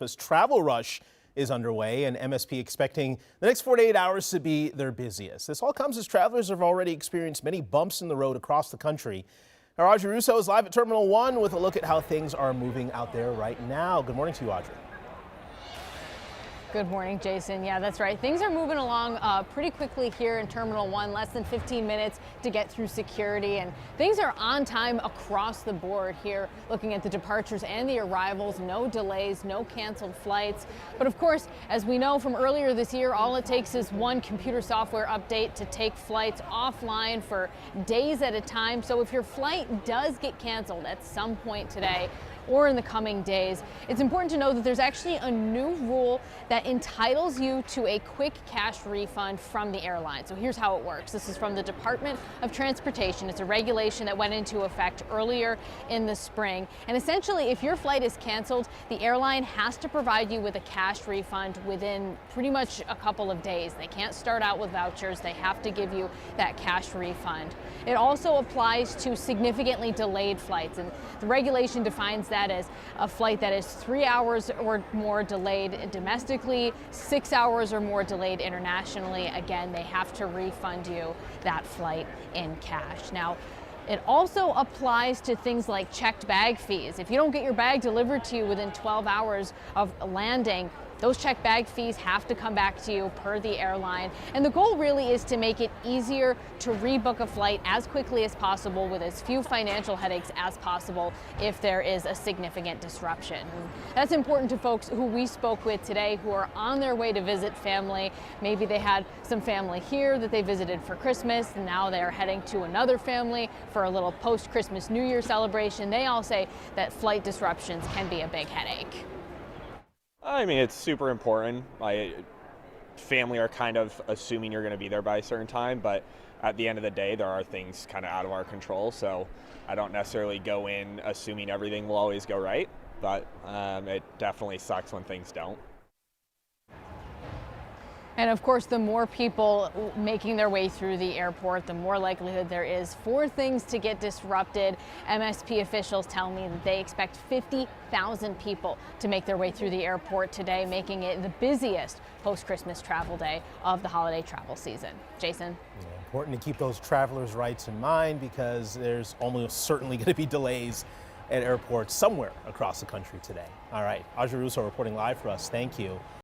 This travel rush is underway, and MSP expecting the next 48 hours to be their busiest. This all comes as travelers have already experienced many bumps in the road across the country. Our Audrey Russo is live at Terminal 1 with a look at how things are moving out there right now. Good morning to you, Audrey. Good morning, Jason. Yeah, that's right. Things are moving along pretty quickly here in Terminal 1, less than 15 minutes to get through security, and things are on time across the board here, looking at the departures and the arrivals. No delays, no canceled flights. But of course, as we know from earlier this year, all it takes is one computer software update to take flights offline for days at a time. So if your flight does get canceled at some point today, or in the coming days, it's important to know that there's actually a new rule that entitles you to a quick cash refund from the airline. So here's how it works. This is from the Department of Transportation. It's a regulation that went into effect earlier in the spring. And essentially, if your flight is canceled, the airline has to provide you with a cash refund within pretty much a couple of days. They can't start out with vouchers. They have to give you that cash refund. It also applies to significantly delayed flights, and the regulation defines that as a flight that is 3 hours or more delayed domestically, 6 hours or more delayed internationally. Again, they have to refund you that flight in cash. Now, it also applies to things like checked bag fees. If you don't get your bag delivered to you within 12 hours of landing, those checked bag fees have to come back to you per the airline. And the goal really is to make it easier to rebook a flight as quickly as possible with as few financial headaches as possible if there is a significant disruption. And that's important to folks who we spoke with today who are on their way to visit family. Maybe they had some family here that they visited for Christmas, and now they're heading to another family for a little post-Christmas New Year celebration. They all say that flight disruptions can be a big headache. I mean, it's super important. My family are kind of assuming you're going to be there by a certain time, but at the end of the day, there are things kind of out of our control. So I don't necessarily go in assuming everything will always go right, but it definitely sucks when things don't. And of course, the more people making their way through the airport, the more likelihood there is for things to get disrupted. MSP officials tell me that they expect 50,000 people to make their way through the airport today, making it the busiest post-Christmas travel day of the holiday travel season. Jason? Yeah, important to keep those travelers' rights in mind because there's almost certainly going to be delays at airports somewhere across the country today. All right, Audrey Russo reporting live for us. Thank you.